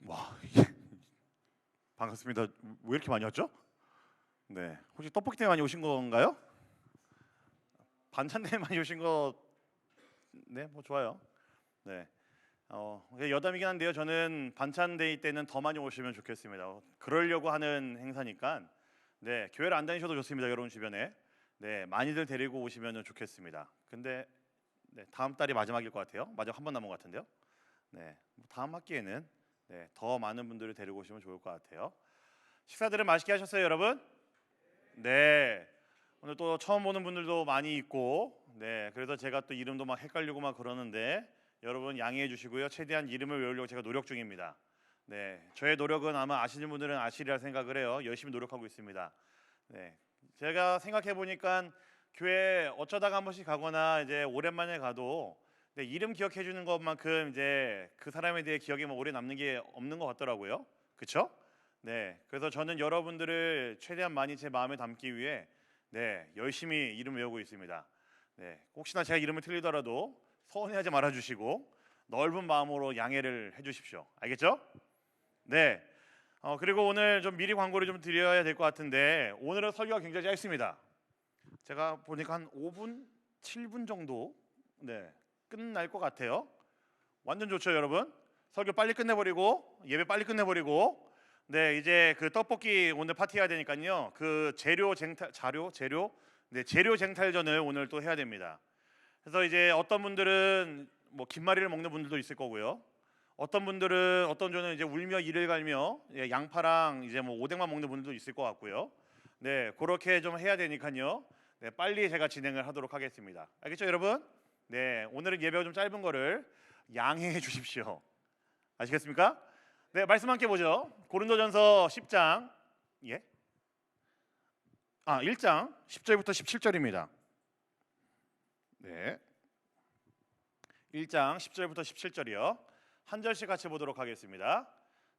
와, 반갑습니다. 왜 이렇게 많이 왔죠? 네, 혹시 떡볶이 때문에 많이 오신 건가요? 반찬 때문에 많이 오신 거? 네, 뭐 좋아요. 네, 여담이긴 한데요. 저는 반찬 데이 때는 더 많이 오시면 좋겠습니다. 그러려고 하는 행사니까. 네, 교회를 안 다니셔도 좋습니다. 여러분 주변에. 네, 많이들 데리고 오시면 좋겠습니다. 근데 네, 다음 달이 마지막일 것 같아요. 마지막 한 번 남은 것 같은데요. 네, 뭐 다음 학기에는 네, 더 많은 분들을 데리고 오시면 좋을 것 같아요. 식사들은 맛있게 하셨어요, 여러분? 네. 오늘 또 처음 보는 분들도 많이 있고, 네. 그래서 제가 또 이름도 막 헷갈리고 막 그러는데 여러분 양해해 주시고요. 최대한 이름을 외우려고 제가 노력 중입니다. 네. 저의 노력은 아마 아시는 분들은 아시리라 생각을 해요. 열심히 노력하고 있습니다. 네. 제가 생각해 보니까 교회 어쩌다가 한 번씩 가거나 이제 오랜만에 가도 네, 이름 기억해 주는 것만큼 이제 그 사람에 대해 기억이 뭐 오래 남는 게 없는 것 같더라고요. 그렇죠? 네, 그래서 저는 여러분들을 최대한 많이 제 마음에 담기 위해 네, 열심히 이름 외우고 있습니다. 네, 혹시나 제가 이름을 틀리더라도 서운해하지 말아 주시고 넓은 마음으로 양해를 해 주십시오. 알겠죠? 네. 그리고 오늘 좀 미리 광고를 좀 드려야 될 것 같은데 오늘은 설교가 굉장히 짧습니다. 제가 보니까 한 5분, 7분 정도 네, 끝날 것 같아요. 완전 좋죠, 여러분? 설교 빨리 끝내버리고 예배 빨리 끝내버리고 네 이제 그 떡볶이 오늘 파티해야 되니까요. 그 재료 쟁탈전을 오늘 또 해야 됩니다. 그래서 이제 어떤 분들은 뭐 김말이를 먹는 분들도 있을 거고요. 어떤 분들은 어떤 조는 이제 울며 이를 갈며 예, 양파랑 이제 뭐 오뎅만 먹는 분들도 있을 것 같고요. 네 그렇게 좀 해야 되니까요. 네 빨리 제가 진행을 하도록 하겠습니다. 알겠죠, 여러분? 네 오늘은 예배가 좀 짧은 거를 양해해 주십시오. 아시겠습니까? 네, 말씀 함께 보죠. 고린도전서 10장 1장 10절부터 17절입니다. 네. 1장 10절부터 17절이요. 한 절씩 같이 보도록 하겠습니다.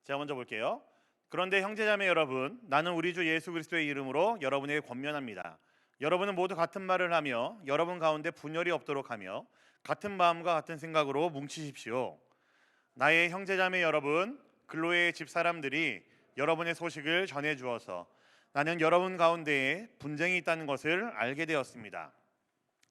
제가 먼저 볼게요. 그런데 형제자매 여러분, 나는 우리 주 예수 그리스도의 이름으로 여러분에게 권면합니다. 여러분은 모두 같은 말을 하며 여러분 가운데 분열이 없도록 하며 같은 마음과 같은 생각으로 뭉치십시오. 나의 형제자매 여러분, 글로의 집 사람들이 여러분의 소식을 전해 주어서 나는 여러분 가운데에 분쟁이 있다는 것을 알게 되었습니다.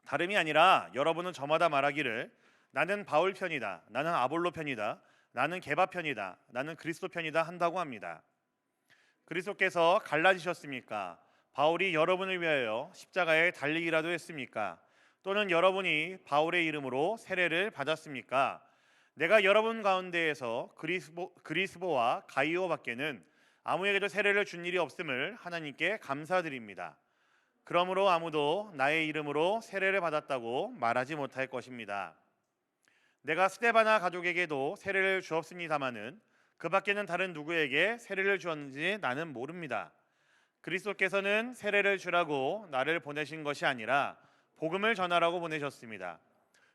다름이 아니라 여러분은 저마다 말하기를 나는 바울 편이다, 나는 아볼로 편이다, 나는 게바 편이다, 나는 그리스도 편이다 한다고 합니다. 그리스도께서 갈라지셨습니까? 바울이 여러분을 위하여 십자가에 달리기라도 했습니까? 또는 여러분이 바울의 이름으로 세례를 받았습니까? 내가 여러분 가운데에서 그리스보와 가이오 밖에는 아무에게도 세례를 준 일이 없음을 하나님께 감사드립니다. 그러므로 아무도 나의 이름으로 세례를 받았다고 말하지 못할 것입니다. 내가 스데바나 가족에게도 세례를 주었습니다마는 그 밖에는 다른 누구에게 세례를 주었는지 나는 모릅니다. 그리스도께서는 세례를 주라고 나를 보내신 것이 아니라 복음을 전하라고 보내셨습니다.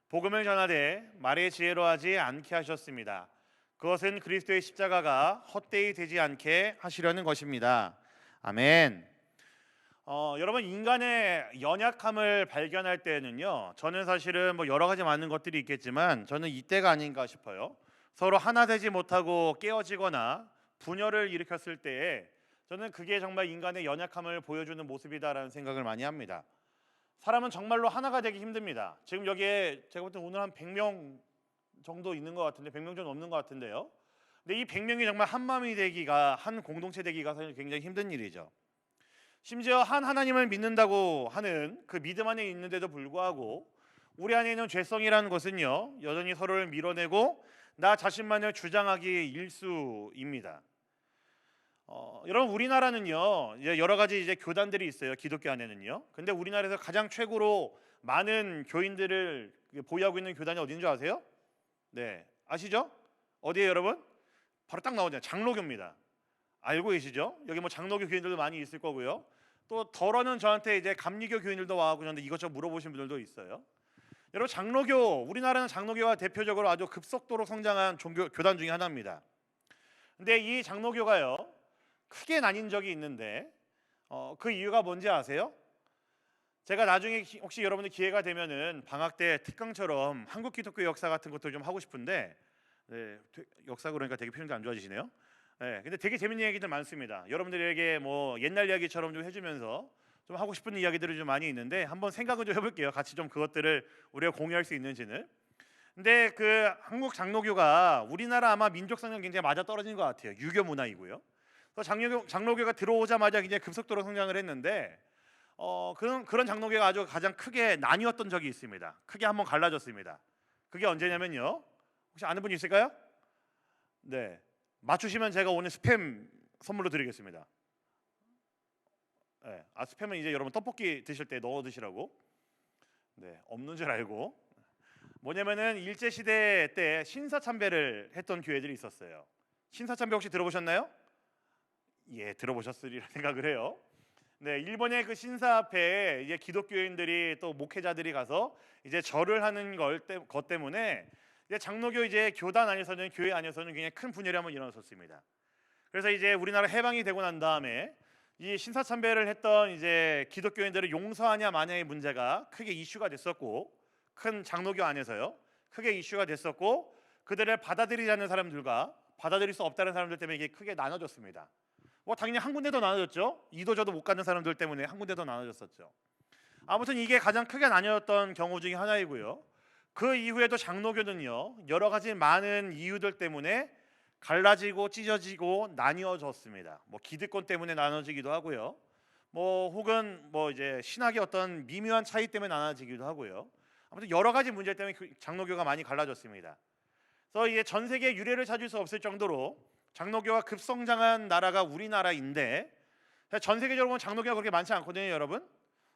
복음을 전하되 말의 지혜로 하지 않게 하셨습니다. 그것은 그리스도의 십자가가 헛되이 되지 않게 하시려는 것입니다. 아멘. 여러분 인간의 연약함을 발견할 때는요. 저는 사실은 뭐 여러 가지 많은 것들이 있겠지만 저는 이때가 아닌가 싶어요. 서로 하나 되지 못하고 깨어지거나 분열을 일으켰을 때에 저는 그게 정말 인간의 연약함을 보여주는 모습이다라는 생각을 많이 합니다. 사람은 정말로 하나가 되기 힘듭니다. 지금 여기에 제가 볼 때 오늘 한 100명 정도 있는 것 같은데 100명 좀 넘는 것 같은데요. 근데 이 100명이 정말 한 마음이 되기가 한 공동체 되기가 사실 굉장히 힘든 일이죠. 심지어 한 하나님을 믿는다고 하는 그 믿음 안에 있는데도 불구하고 우리 안에 있는 죄성이라는 것은요 여전히 서로를 밀어내고 나 자신만을 주장하기 일수입니다. 여러분 우리나라는요 이제 여러 가지 이제 교단들이 있어요. 기독교 안에는요. 근데 우리나라에서 가장 최고로 많은 교인들을 보유하고 있는 교단이 어딘 줄 아세요? 네, 아시죠? 어디에 여러분? 바로 딱 나오잖아요. 장로교입니다. 알고 계시죠? 여기 뭐 장로교 교인들도 많이 있을 거고요. 또 덜어는 저한테 이제 감리교 교인들도 와고 저한테 이것저것 물어보신 분들도 있어요. 여러분 장로교 우리나라는 장로교가 대표적으로 아주 급속도로 성장한 종교 교단 중에 하나입니다. 근데 이 장로교가요 크게 나뉜 적이 있는데 그 이유가 뭔지 아세요? 제가 나중에 혹시 여러분들 기회가 되면은 방학 때 특강처럼 한국 기독교 역사 같은 것도 좀 하고 싶은데 네, 역사 그러니까 되게 표현이 안 좋아지시네요. 네, 근데 되게 재밌는 얘기들 많습니다. 여러분들에게 뭐 옛날 이야기처럼 좀 해주면서 좀 하고 싶은 이야기들이 좀 많이 있는데 한번 생각을 좀 해볼게요. 같이 좀 그것들을 우리가 공유할 수 있는지는. 근데 그 한국 장로교가 우리나라 아마 민족성장 굉장히 맞아 떨어진 것 같아요. 유교 문화이고요. 그래서 장로교가 들어오자마자 굉장히 급속도로 성장을 했는데 그런 장로교가 아주 가장 크게 나뉘었던 적이 있습니다. 크게 한번 갈라졌습니다. 그게 언제냐면요. 혹시 아는 분 있을까요? 네, 맞추시면 제가 오늘 스팸 선물로 드리겠습니다. 네, 스팸은 이제 여러분 떡볶이 드실 때 넣어 드시라고. 네, 없는 줄 알고. 뭐냐면은 일제 시대 때 신사참배를 했던 교회들이 있었어요. 신사참배 혹시 들어보셨나요? 예, 들어보셨으리라 생각을 해요. 네, 일본의 그 신사 앞에 이제 기독교인들이 또 목회자들이 가서 이제 절을 하는 것 때문에 이제 장로교 이제 교단 안에서는 교회 안에서는 굉장히 큰 분열이 한번 일어났었습니다. 그래서 이제 우리나라 해방이 되고 난 다음에 이 신사참배를 했던 이제 기독교인들을 용서하냐 마냐의 문제가 크게 이슈가 됐었고, 큰 장로교 안에서요 크게 이슈가 됐었고, 그들을 받아들이자는 사람들과 받아들일 수 없다는 사람들 때문에 이게 크게 나눠졌습니다. 뭐 당연히 한 군데 더 나눠졌죠. 이도 저도 못 가는 사람들 때문에 한 군데 더 나눠졌었죠. 아무튼 이게 가장 크게 나뉘었던 경우 중에 하나이고요. 그 이후에도 장로교는요 여러 가지 많은 이유들 때문에 갈라지고 찢어지고 나뉘어졌습니다. 뭐 기득권 때문에 나눠지기도 하고요. 뭐 혹은 뭐 이제 신학의 어떤 미묘한 차이 때문에 나눠지기도 하고요. 아무튼 여러 가지 문제 때문에 장로교가 많이 갈라졌습니다. 그래서 이게 전 세계 유례를 찾을 수 없을 정도로 장로교가 급성장한 나라가 우리나라인데, 전 세계적으로 보면 장로교가 그렇게 많지 않거든요, 여러분.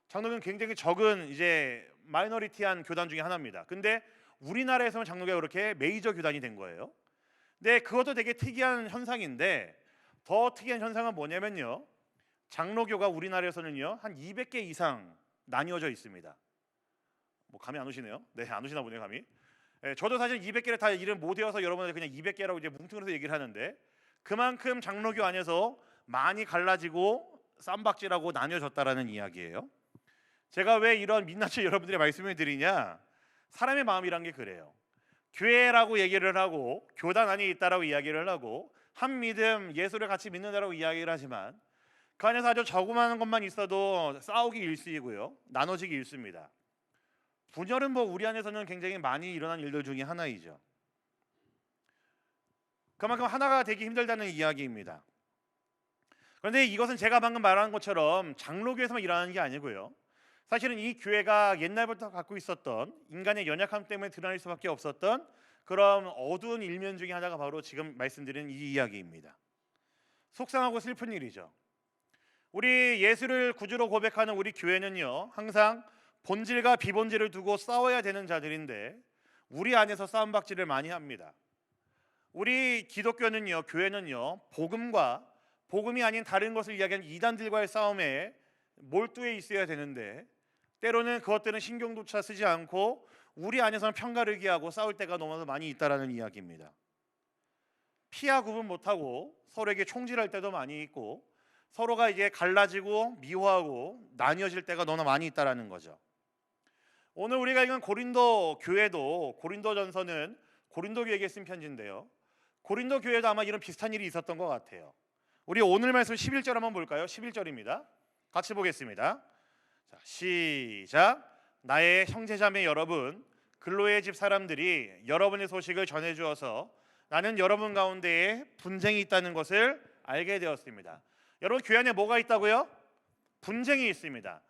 장로교는 굉장히 적은 이제 마이너리티한 교단 중에 하나입니다. 근데 우리나라에서는 장로교가 그렇게 메이저 교단이 된 거예요. 근데 그것도 되게 특이한 현상인데, 더 특이한 현상은 뭐냐면요, 장로교가 우리나라에서는요 한 200개 이상 나뉘어져 있습니다. 뭐 감이 안 오시네요. 네, 안 오시나 보네요, 감이. 네, 저도 사실 200개를 다 이름 못 외워서 여러분들 그냥 200개라고 이제 뭉뚱그려서 얘기를 하는데, 그만큼 장로교 안에서 많이 갈라지고 쌈박질하고 나뉘어졌다라는 이야기예요. 제가 왜 이런 민낯을 여러분들의 말씀을 드리냐? 사람의 마음이란 게 그래요. 교회라고 얘기를 하고 교단 안에 있다라고 이야기를 하고 한 믿음 예수를 같이 믿는다라고 이야기를 하지만 그 안에서 아주 조그마한 것만 있어도 싸우기 일쑤이고요, 나눠지기 일쑤입니다. 분열은 뭐 우리 안에서는 굉장히 많이 일어난 일들 중에 하나이죠. 그만큼 하나가 되기 힘들다는 이야기입니다. 그런데 이것은 제가 방금 말한 것처럼 장로교에서만 일어나는 게 아니고요, 사실은 이 교회가 옛날부터 갖고 있었던 인간의 연약함 때문에 드러날 수밖에 없었던 그런 어두운 일면 중에 하나가 바로 지금 말씀드린 이 이야기입니다. 속상하고 슬픈 일이죠. 우리 예수를 구주로 고백하는 우리 교회는요 항상 본질과 비본질을 두고 싸워야 되는 자들인데 우리 안에서 싸움박질을 많이 합니다. 우리 기독교는요, 교회는요, 복음이 아닌 다른 것을 이야기하는 이단들과의 싸움에 몰두해 있어야 되는데 때로는 그것들은 신경조차 쓰지 않고 우리 안에서는 편가르기 하고 싸울 때가 너무 많이 있다라는 이야기입니다. 피하 구분 못하고 서로에게 총질할 때도 많이 있고 서로가 이게 갈라지고 미워하고 나뉘어질 때가 너무나 많이 있다라는 거죠. 오늘 우리가 읽은 고린도 교회도, 고린도전서는 고린도 교회에게 쓴 편지인데요, 고린도 교회도 아마 이런 비슷한 일이 있었던 것 같아요. 우리 오늘 말씀 11절 한번 볼까요? 11절입니다. 같이 보겠습니다. 자, 시작. 나의 형제자매 여러분, 글로의 집 사람들이 여러분의 소식을 전해주어서 나는 여러분 가운데에 분쟁이 있다는 것을 알게 되었습니다. 여러분, 교회 안에 뭐가 있다고요? 분쟁이 있습니다.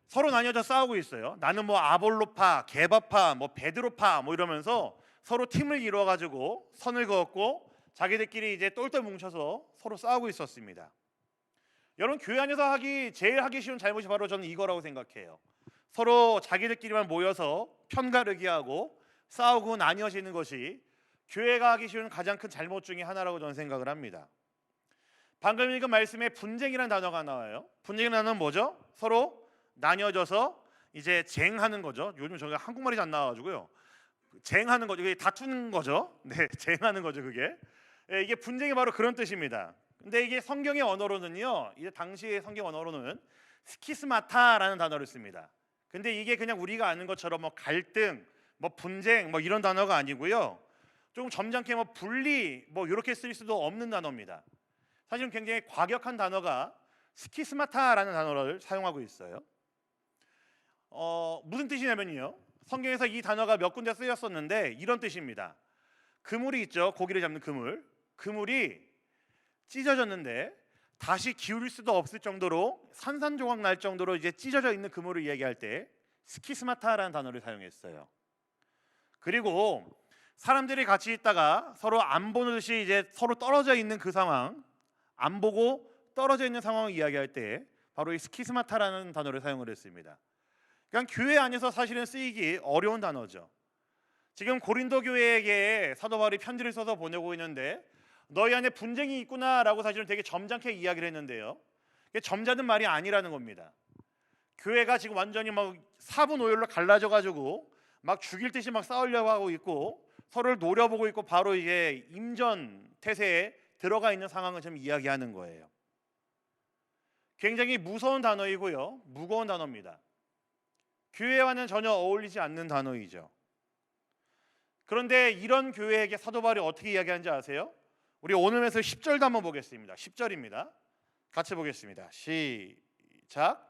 서로 나뉘어져 싸우고 있어요. 나는 뭐 아볼로파, 게바파, 뭐 베드로파 뭐 이러면서 서로 팀을 이루어 가지고 선을 그었고 자기들끼리 이제 똘똘 뭉쳐서 서로 싸우고 있었습니다. 여러분, 교회 안에서 제일 하기 쉬운 잘못이 바로 저는 이거라고 생각해요. 서로 자기들끼리만 모여서 편가르기 하고 싸우고 나뉘어지는 것이 교회가 하기 쉬운 가장 큰 잘못 중에 하나라고 저는 생각을 합니다. 방금 읽은 말씀에 분쟁이라는 단어가 나와요. 분쟁이라는 단어는 뭐죠? 서로 나뉘어져서 이제 쟁하는 거죠. 요즘 저희가 한국말이 안 나와가지고요. 쟁하는 거죠. 이게 다투는 거죠. 네, 쟁하는 거죠. 그게 이게 분쟁이 바로 그런 뜻입니다. 근데 이게 성경의 언어로는요, 이제 당시의 성경 언어로는 스키스마타라는 단어를 씁니다. 근데 이게 그냥 우리가 아는 것처럼 뭐 갈등, 뭐 분쟁, 뭐 이런 단어가 아니고요. 조금 점잖게 뭐 분리 뭐 이렇게 쓸 수도 없는 단어입니다. 사실은 굉장히 과격한 단어가 스키스마타라는 단어를 사용하고 있어요. 무슨 뜻이냐면요, 성경에서 이 단어가 몇 군데 쓰였었는데 이런 뜻입니다. 그물이 있죠, 고기를 잡는 그물. 그물이 찢어졌는데 다시 기울일 수도 없을 정도로 산산조각 날 정도로 이제 찢어져 있는 그물을 이야기할 때 스키스마타라는 단어를 사용했어요. 그리고 사람들이 같이 있다가 서로 안 보듯이 이제 서로 떨어져 있는 그 상황, 안 보고 떨어져 있는 상황을 이야기할 때 바로 이 스키스마타라는 단어를 사용을 했습니다. 그러니까 교회 안에서 사실은 쓰이기 어려운 단어죠. 지금 고린도 교회에게 사도 바울이 편지를 써서 보내고 있는데 너희 안에 분쟁이 있구나라고 사실은 되게 점잖게 이야기를 했는데요, 이게 점잖은 말이 아니라는 겁니다. 교회가 지금 완전히 막 사분오열로 갈라져 가지고 막 죽일 듯이 막 싸우려고 하고 있고 서로를 노려보고 있고 바로 이게 임전 태세에 들어가 있는 상황을 좀 이야기하는 거예요. 굉장히 무서운 단어이고요, 무거운 단어입니다. 교회와는 전혀 어울리지 않는 단어이죠. 그런데 이런 교회에게 사도 바울이 어떻게 이야기하는지 아세요? 우리 오늘 말씀 10절도 한번 보겠습니다. 10절입니다. 같이 보겠습니다. 시작.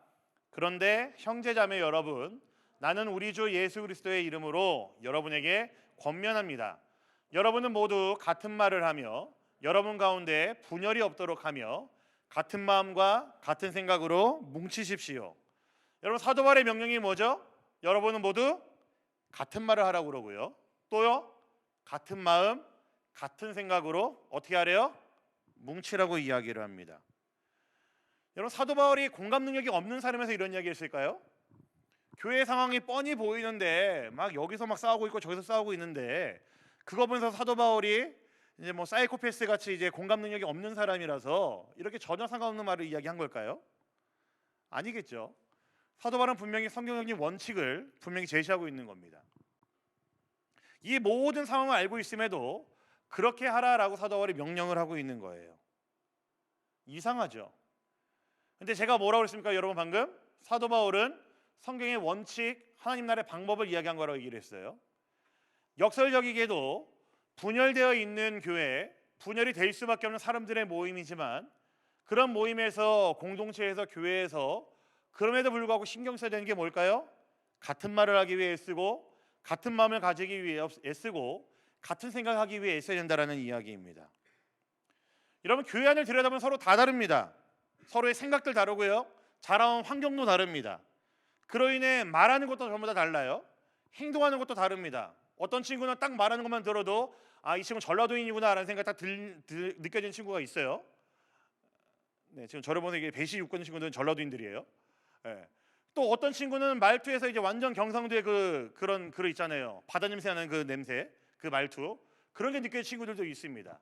그런데 형제자매 여러분, 나는 우리 주 예수 그리스도의 이름으로 여러분에게 권면합니다. 여러분은 모두 같은 말을 하며 여러분 가운데 분열이 없도록 하며 같은 마음과 같은 생각으로 뭉치십시오. 여러분, 사도 바울의 명령이 뭐죠? 여러분은 모두 같은 말을 하라고 그러고요, 또요, 같은 마음, 같은 생각으로 어떻게 하래요? 뭉치라고 이야기를 합니다. 여러분, 사도 바울이 공감 능력이 없는 사람에서 이런 이야기 했을까요? 교회 상황이 뻔히 보이는데 막 여기서 막 싸우고 있고 저기서 싸우고 있는데 그거 보면서 사도 바울이 이제 뭐 사이코패스 같이 이제 공감 능력이 없는 사람이라서 이렇게 전혀 상관없는 말을 이야기한 걸까요? 아니겠죠. 사도 바울은 분명히 성경적인 원칙을 분명히 제시하고 있는 겁니다. 이 모든 상황을 알고 있음에도 그렇게 하라라고 사도 바울이 명령을 하고 있는 거예요. 이상하죠. 근데 제가 뭐라고 했습니까? 여러분, 방금 사도 바울은 성경의 원칙, 하나님 나라의 방법을 이야기한 거라고 얘기를 했어요. 역설적이게도 분열되어 있는 교회, 분열이 될 수밖에 없는 사람들의 모임이지만 그런 모임에서, 공동체에서, 교회에서 그럼에도 불구하고 신경 써야 되는 게 뭘까요? 같은 말을 하기 위해 애쓰고 같은 마음을 가지기 위해 애쓰고 같은 생각하기 위해 애써야 된다라는 이야기입니다. 여러분, 교회 안을 들여다보면 서로 다 다릅니다. 서로의 생각들 다르고요, 자라온 환경도 다릅니다. 그로 인해 말하는 것도 전부 다 달라요. 행동하는 것도 다릅니다. 어떤 친구는 딱 말하는 것만 들어도 아, 이 친구는 전라도인이구나 라는 생각이 딱 느껴지는 친구가 있어요. 네, 지금 저를 보는 이게 배시 유권 친구들은 전라도인들이에요. 네. 또 어떤 친구는 말투에서 이제 완전 경상도의 그런 글 있잖아요. 바다 냄새 나는 그 냄새, 그 말투, 그런 게 느껴지는 친구들도 있습니다.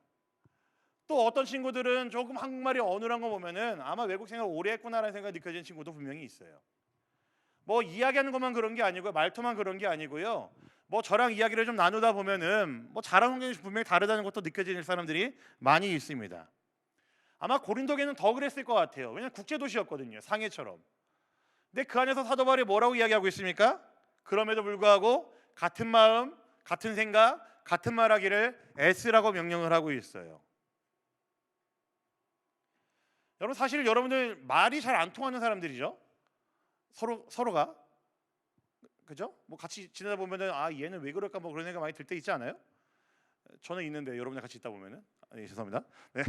또 어떤 친구들은 조금 한국말이 어눌한 거 보면은 아마 외국 생활 오래 했구나라는 생각이 느껴지는 친구도 분명히 있어요. 뭐 이야기하는 것만 그런 게 아니고요, 말투만 그런 게 아니고요, 뭐 저랑 이야기를 좀 나누다 보면은 뭐 자란 환경이 분명히 다르다는 것도 느껴지는 사람들이 많이 있습니다. 아마 고린도교는 더 그랬을 것 같아요. 왜냐하면 국제도시였거든요, 상해처럼. 근데 그 안에서 사도 바울이 뭐라고 이야기하고 있습니까? 그럼에도 불구하고 같은 마음, 같은 생각, 같은 말하기를 애쓰라고 명령을 하고 있어요. 여러분, 사실 여러분들 말이 잘 안 통하는 사람들이죠. 서로가, 그죠? 뭐 같이 지내다 보면은 아, 얘는 왜 그럴까 뭐 그런 생각 많이 들 때 있지 않아요? 저는 있는데 여러분들 같이 있다 보면은 네, 죄송합니다. 네.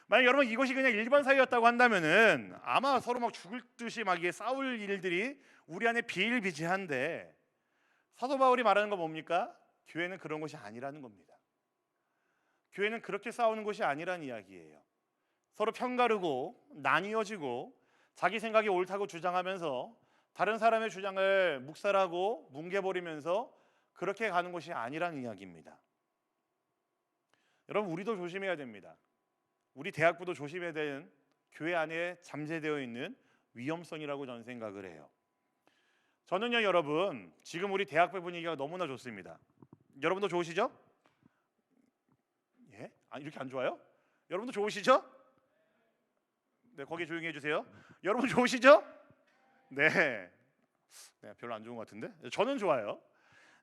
만약 여러분 이것이 그냥 일반 사이였다고 한다면은 아마 서로 막 죽을 듯이 막 이게 싸울 일들이 우리 안에 비일비재한데, 사도 바울이 말하는 건 뭡니까? 교회는 그런 것이 아니라는 겁니다. 교회는 그렇게 싸우는 것이 아니라는 이야기예요. 서로 편가르고 나뉘어지고 자기 생각이 옳다고 주장하면서 다른 사람의 주장을 묵살하고 뭉개버리면서 그렇게 가는 것이 아니라는 이야기입니다. 여러분, 우리도 조심해야 됩니다. 우리 대학부도 조심해야 되는 교회 안에 잠재되어 있는 위험성이라고 저는 생각을 해요. 저는요, 여러분, 지금 우리 대학부 분위기가 너무나 좋습니다. 여러분도 좋으시죠? 예? 아, 이렇게 안 좋아요? 여러분도 좋으시죠? 네, 거기 조용히 해주세요. 여러분 좋으시죠? 네, 별로 안 좋은 것 같은데 저는 좋아요.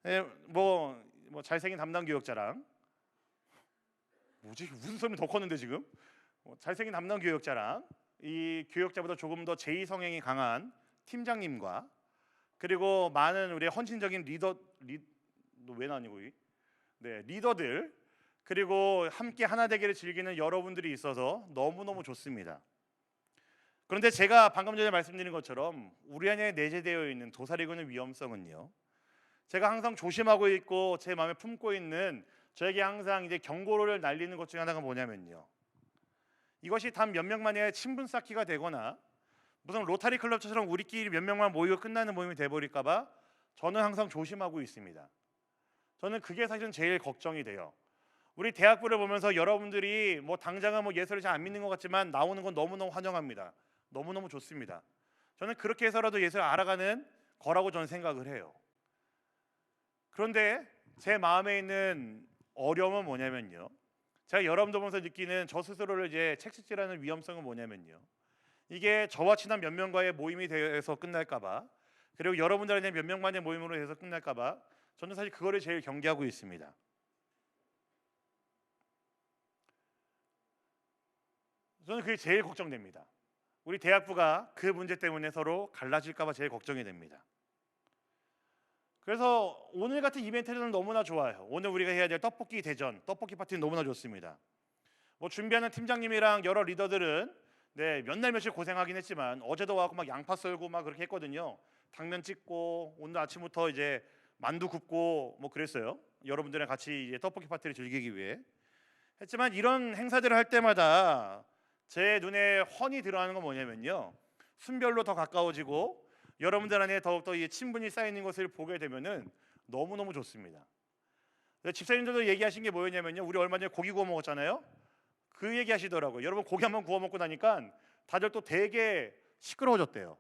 네, 뭐 뭐 잘생긴 담당 교역자랑, 뭐지 웃음소리 더 컸는데 지금, 잘생긴 담당 교역자랑, 이 교역자보다 조금 더 제2 성향이 강한 팀장님과, 그리고 많은 우리 헌신적인 왜 나니 거기? 네, 리더들, 그리고 함께 하나 되기를 즐기는 여러분들이 있어서 너무너무 좋습니다. 그런데 제가 방금 전에 말씀드린 것처럼 우리 안에 내재되어 있는 도사리고 있는 위험성은요, 제가 항상 조심하고 있고 제 마음에 품고 있는, 저에게 항상 이제 경고를 날리는 것 중에 하나가 뭐냐면요, 이것이 단 몇 명만의 친분 쌓기가 되거나 무슨 로타리 클럽처럼 우리끼리 몇 명만 모이고 끝나는 모임이 돼버릴까봐 저는 항상 조심하고 있습니다. 저는 그게 사실은 제일 걱정이 돼요. 우리 대학부를 보면서 여러분들이 뭐 당장은 뭐 예수를 잘 안 믿는 것 같지만 나오는 건 너무너무 환영합니다. 너무너무 좋습니다. 저는 그렇게 해서라도 예수를 알아가는 거라고 저는 생각을 해요. 그런데 제 마음에 있는 어려움은 뭐냐면요, 제가 여러분들 보면서 느끼는 저 스스로를 이제 책찍질하는 위험성은 뭐냐면요, 이게 저와 친한 몇 명과의 모임이 되어서 끝날까봐, 그리고 여러분들한테 몇 명만의 모임으로 해서 끝날까봐 저는 사실 그거를 제일 경계하고 있습니다. 저는 그게 제일 걱정됩니다. 우리 대학부가 그 문제 때문에 서로 갈라질까봐 제일 걱정이 됩니다. 그래서 오늘 같은 이벤트는 너무나 좋아요. 오늘 우리가 해야 될 떡볶이 대전, 떡볶이 파티는 너무나 좋습니다. 뭐 준비하는 팀장님이랑 여러 리더들은 몇 날 며칠 고생하긴 했지만 어제도 와서 막 양파 썰고 막 그렇게 했거든요. 당면 찍고 오늘 아침부터 이제 만두 굽고 뭐 그랬어요. 여러분들이랑 같이 이제 떡볶이 파티를 즐기기 위해 했지만, 이런 행사들을 할 때마다 제 눈에 훤히 드러나는 건 뭐냐면요, 순별로 더 가까워지고 여러분들 안에 더욱더 이 친분이 쌓이는 것을 보게 되면은 너무너무 좋습니다. 집사님들도 얘기하신 게 뭐였냐면요, 우리 얼마 전에 고기 구워 먹었잖아요. 그 얘기 하시더라고요. 여러분 고기 한번 구워 먹고 나니까 다들 또 되게 시끄러워졌대요.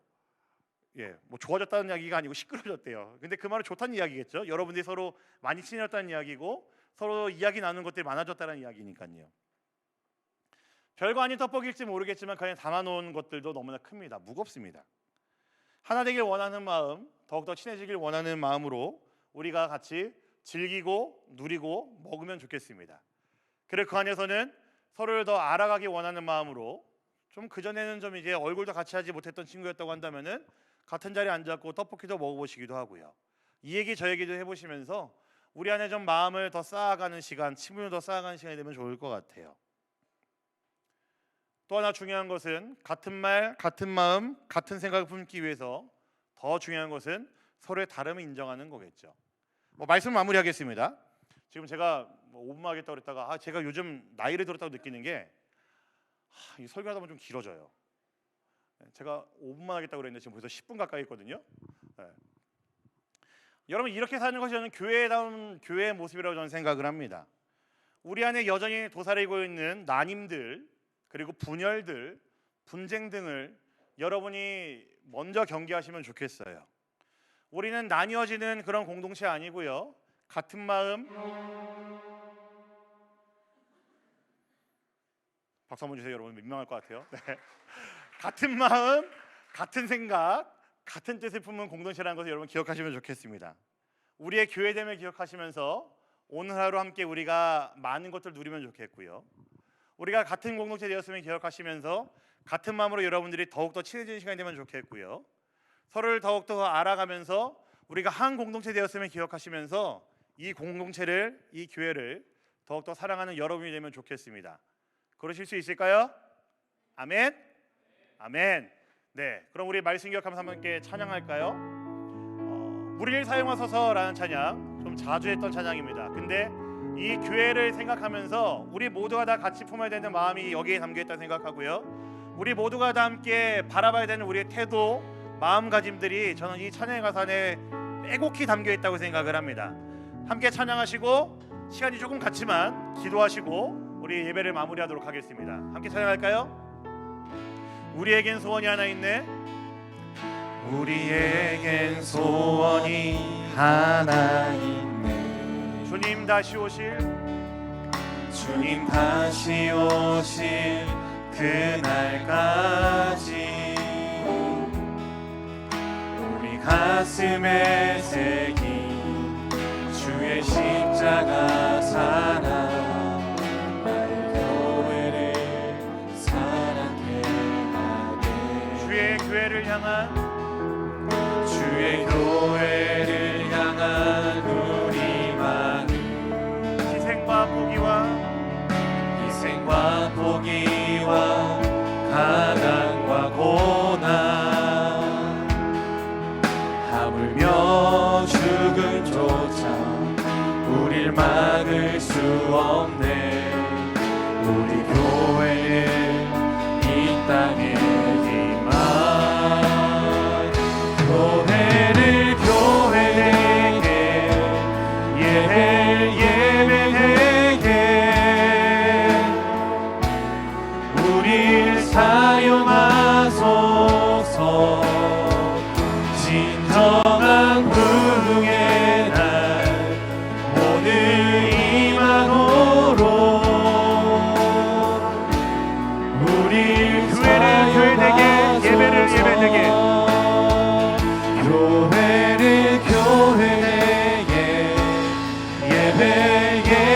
뭐 좋아졌다는 이야기가 아니고 시끄러워졌대요. 근데 그 말은 좋다는 이야기겠죠. 여러분들이 서로 많이 친해졌다는 이야기고 서로 이야기 나누는 것들이 많아졌다는 이야기니까요. 별거 아닌 떡볶이일지 모르겠지만 그냥 담아놓은 것들도 너무나 큽니다. 무겁습니다. 하나 되길 원하는 마음, 더욱더 친해지길 원하는 마음으로 우리가 같이 즐기고 누리고 먹으면 좋겠습니다. 그리고 그 안에서는 서로를 더 알아가기 원하는 마음으로, 좀 그전에는 좀 이제 얼굴도 같이 하지 못했던 친구였다고 한다면은 같은 자리에 앉았고 떡볶이도 먹어보시기도 하고요. 이 얘기 저 얘기도 해보시면서 우리 안에 좀 마음을 더 쌓아가는 시간, 친분을 더 쌓아가는 시간이 되면 좋을 것 같아요. 또 하나 중요한 것은 같은 말, 같은 마음, 같은 생각을 품기 위해서 더 중요한 것은 서로의 다름을 인정하는 거겠죠. 뭐 말씀 마무리하겠습니다. 지금 제가 5분만 하겠다고 그랬다가 제가 요즘 나이를 들었다고 느끼는 게 이 설교하다 보면 좀 길어져요. 제가 5분만 하겠다고 그랬는데 지금 벌써 10분 가까이 했거든요. 여러분, 이렇게 사는 것이 저는 교회다운 교회의 모습이라고 저는 생각을 합니다. 우리 안에 여전히 도사리고 있는 난임들, 그리고 분열들, 분쟁 등을 여러분이 먼저 경계하시면 좋겠어요. 우리는 나뉘어지는 그런 공동체 아니고요, 같은 마음, 박수 한번 주세요. 여러분 민망할 것 같아요. 같은 마음, 같은 생각, 같은 뜻을 품은 공동체라는 것을 여러분 기억하시면 좋겠습니다. 우리의 교회됨을 기억하시면서 오늘 하루 함께 우리가 많은 것들 누리면 좋겠고요, 우리가 같은 공동체 되었음을 기억하시면서 같은 마음으로 여러분들이 더욱더 친해지는 시간이 되면 좋겠고요, 서로를 더욱더 알아가면서 우리가 한 공동체 되었음을 기억하시면서 이 공동체를, 이 교회를 더욱더 사랑하는 여러분이 되면 좋겠습니다. 그러실 수 있을까요? 아멘. 아멘. 그럼 우리 말씀 기억하면서 함께 찬양할까요? 우리를 사용하소서라는 찬양, 좀 자주 했던 찬양입니다. 근데 이 교회를 생각하면서 우리 모두가 다 같이 품어야 되는 마음이 여기에 담겨있다고 생각하고요, 우리 모두가 다 함께 바라봐야 되는 우리의 태도, 마음가짐들이 저는 이 찬양의 가사 안에 빼곡히 담겨있다고 생각을 합니다. 함께 찬양하시고 시간이 조금 갔지만 기도하시고 우리 예배를 마무리하도록 하겠습니다. 함께 찬양할까요? 우리에겐 소원이 하나 있네. 우리에겐 소원이 하나 있네. 주님 다시 오실, 주님 다시 오실 그날까지 우리 가슴에 새긴 주의 주의 십자가 사랑 나의 교회를 사랑케 하네. 주의 교회를 향한 주의 교회를 향한 우리 마음 희생과 포기와 가난과 고난 하물며 죽음조차 우릴 막을 수 없네. 우리 교회는 이 땅에 희망 교회를 교회에게 예배에게 우릴 사용하소서. 진정한 부흥의 날 오늘 임하도록 우릴 교회를 교회되게 예배를 예배되게 교회를 교회에게 예배에게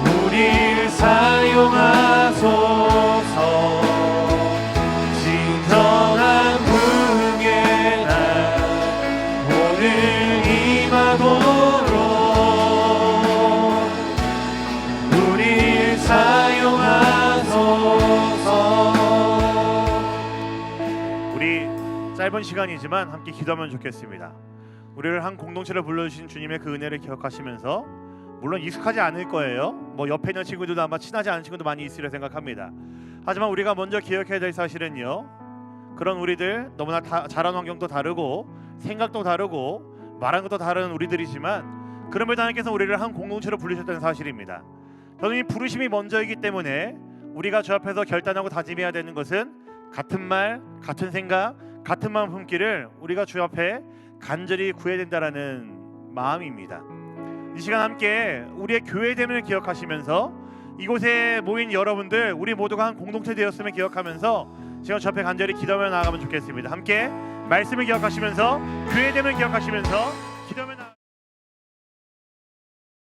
우릴 사용하소서. 진정한 부흥의 날 오늘 임하도록 우릴 사용하소서. 우리 짧은 시간이지만 함께 기도하면 좋겠습니다. 우리를 한 공동체를 불러주신 주님의 그 은혜를 기억하시면서, 물론 익숙하지 않을 거예요. 뭐 옆에 있는 친구들도 아마 친하지 않은 친구도 많이 있으리라 생각합니다. 하지만 우리가 먼저 기억해야 될 사실은요, 그런 우리들 너무나 자란 환경도 다르고 생각도 다르고 말하는 것도 다른 우리들이지만 그럼에도 하나님께서 우리를 한 공동체로 부르셨다는 사실입니다. 저는 이 부르심이 먼저이기 때문에 우리가 주 앞에서 결단하고 다짐해야 되는 것은 같은 말, 같은 생각, 같은 마음 품기를 우리가 주 앞에 간절히 구해야 된다라는 마음입니다. 이 시간 함께 우리의 교회됨을 기억하시면서 이곳에 모인 여러분들 우리 모두가 한 공동체 되었음을 기억하면서 지금 주 앞에 간절히 기도하며 나아가면 좋겠습니다. 함께 말씀을 기억하시면서 교회됨을 기억하시면서 기도하며 나아가